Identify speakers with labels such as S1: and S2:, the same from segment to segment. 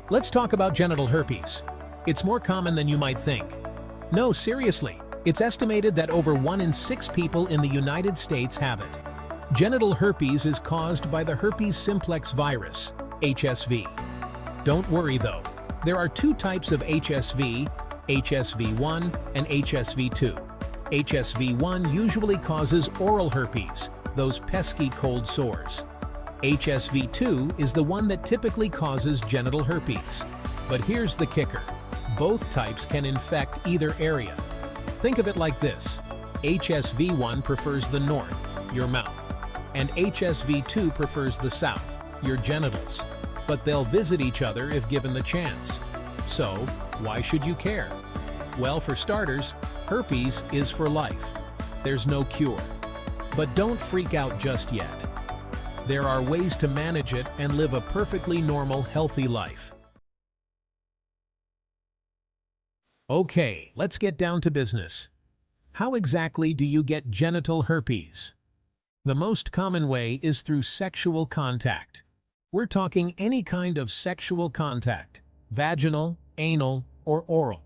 S1: Let's talk about genital herpes. It's more common than you might think. No, seriously, it's estimated that over 1 in 6 people in the United States have it. Genital herpes is caused by the herpes simplex virus, HSV. Don't worry though, there are 2 types of HSV, HSV1 and HSV2. HSV1 usually causes oral herpes, those pesky cold sores. HSV2 is the one that typically causes genital herpes. But here's the kicker. Both types can infect either area. Think of it like this. HSV1 prefers the north, your mouth, and HSV2 prefers the south, your genitals. But they'll visit each other if given the chance. So, why should you care? Well, for starters, herpes is for life. There's no cure. But don't freak out just yet. There are ways to manage it and live a perfectly normal, healthy life. Okay, let's get down to business. How exactly do you get genital herpes? The most common way is through sexual contact. We're talking any kind of sexual contact, vaginal, anal, or oral.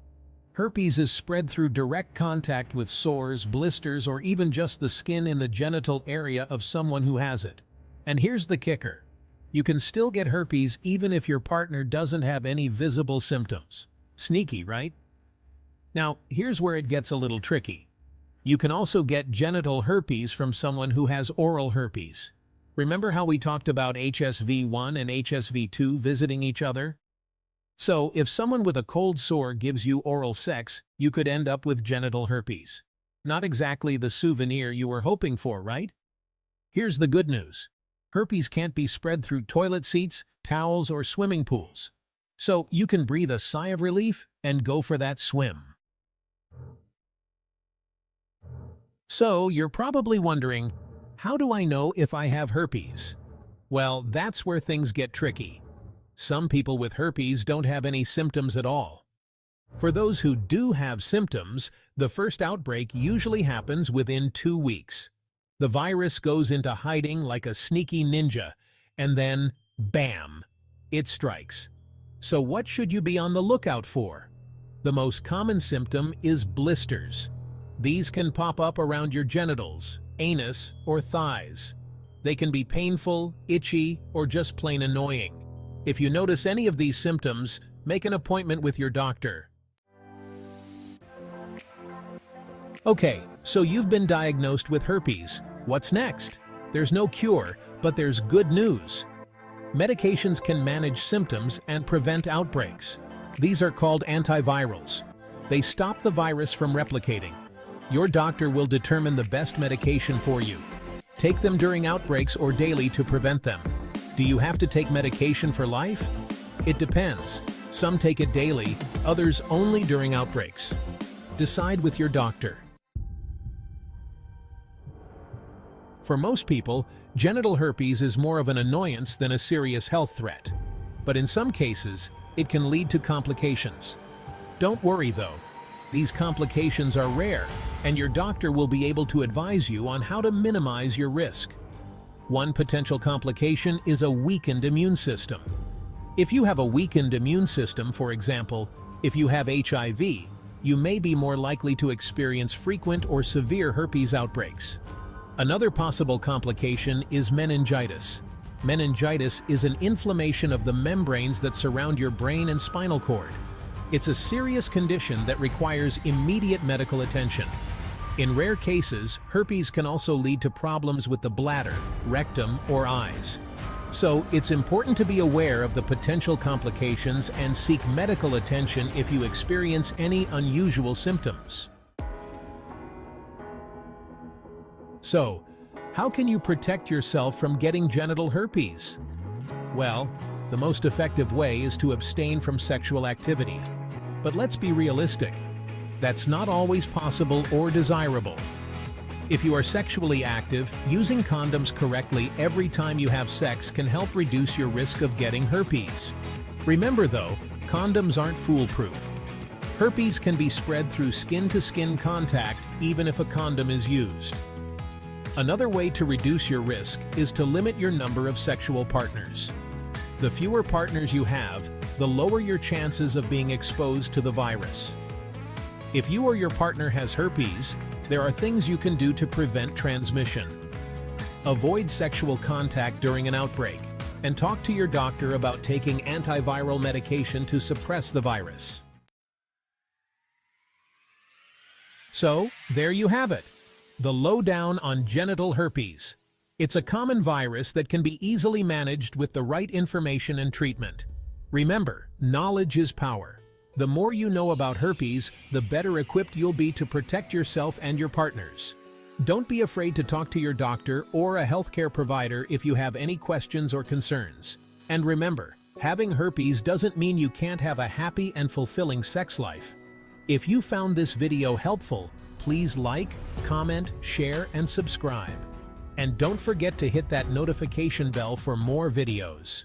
S1: Herpes is spread through direct contact with sores, blisters, or even just the skin in the genital area of someone who has it. And here's the kicker. You can still get herpes even if your partner doesn't have any visible symptoms. Sneaky, right? Now, here's where it gets a little tricky. You can also get genital herpes from someone who has oral herpes. Remember how we talked about HSV1 and HSV2 visiting each other? So, if someone with a cold sore gives you oral sex, you could end up with genital herpes. Not exactly the souvenir you were hoping for, right? Here's the good news. Herpes can't be spread through toilet seats, towels, or swimming pools. So, you can breathe a sigh of relief and go for that swim. So, you're probably wondering, how do I know if I have herpes? Well, that's where things get tricky. Some people with herpes don't have any symptoms at all. For those who do have symptoms, the first outbreak usually happens within 2 weeks. The virus goes into hiding like a sneaky ninja, and then, bam, it strikes. So what should you be on the lookout for? The most common symptom is blisters. These can pop up around your genitals, anus, or thighs. They can be painful, itchy, or just plain annoying. If you notice any of these symptoms, make an appointment with your doctor. Okay, so you've been diagnosed with herpes. What's next? There's no cure, but there's good news. Medications can manage symptoms and prevent outbreaks. These are called antivirals. They stop the virus from replicating. Your doctor will determine the best medication for you. Take them during outbreaks or daily to prevent them. Do you have to take medication for life? It depends. Some take it daily, others only during outbreaks. Decide with your doctor. For most people, genital herpes is more of an annoyance than a serious health threat. But in some cases, it can lead to complications. Don't worry though. These complications are rare, and your doctor will be able to advise you on how to minimize your risk. One potential complication is a weakened immune system. If you have a weakened immune system, for example, if you have HIV, you may be more likely to experience frequent or severe herpes outbreaks. Another possible complication is meningitis. Meningitis is an inflammation of the membranes that surround your brain and spinal cord. It's a serious condition that requires immediate medical attention. In rare cases, herpes can also lead to problems with the bladder, rectum, or eyes. So, it's important to be aware of the potential complications and seek medical attention if you experience any unusual symptoms. So, how can you protect yourself from getting genital herpes? Well, the most effective way is to abstain from sexual activity. But let's be realistic. That's not always possible or desirable. If you are sexually active, using condoms correctly every time you have sex can help reduce your risk of getting herpes. Remember though, condoms aren't foolproof. Herpes can be spread through skin-to-skin contact even if a condom is used. Another way to reduce your risk is to limit your number of sexual partners. The fewer partners you have, the lower your chances of being exposed to the virus. If you or your partner has herpes, there are things you can do to prevent transmission. Avoid sexual contact during an outbreak, and talk to your doctor about taking antiviral medication to suppress the virus. So, there you have it. The lowdown on genital herpes. It's a common virus that can be easily managed with the right information and treatment. Remember, knowledge is power. The more you know about herpes, the better equipped you'll be to protect yourself and your partners. Don't be afraid to talk to your doctor or a healthcare provider if you have any questions or concerns. And remember, having herpes doesn't mean you can't have a happy and fulfilling sex life. If you found this video helpful, please like, comment, share, and subscribe. And don't forget to hit that notification bell for more videos.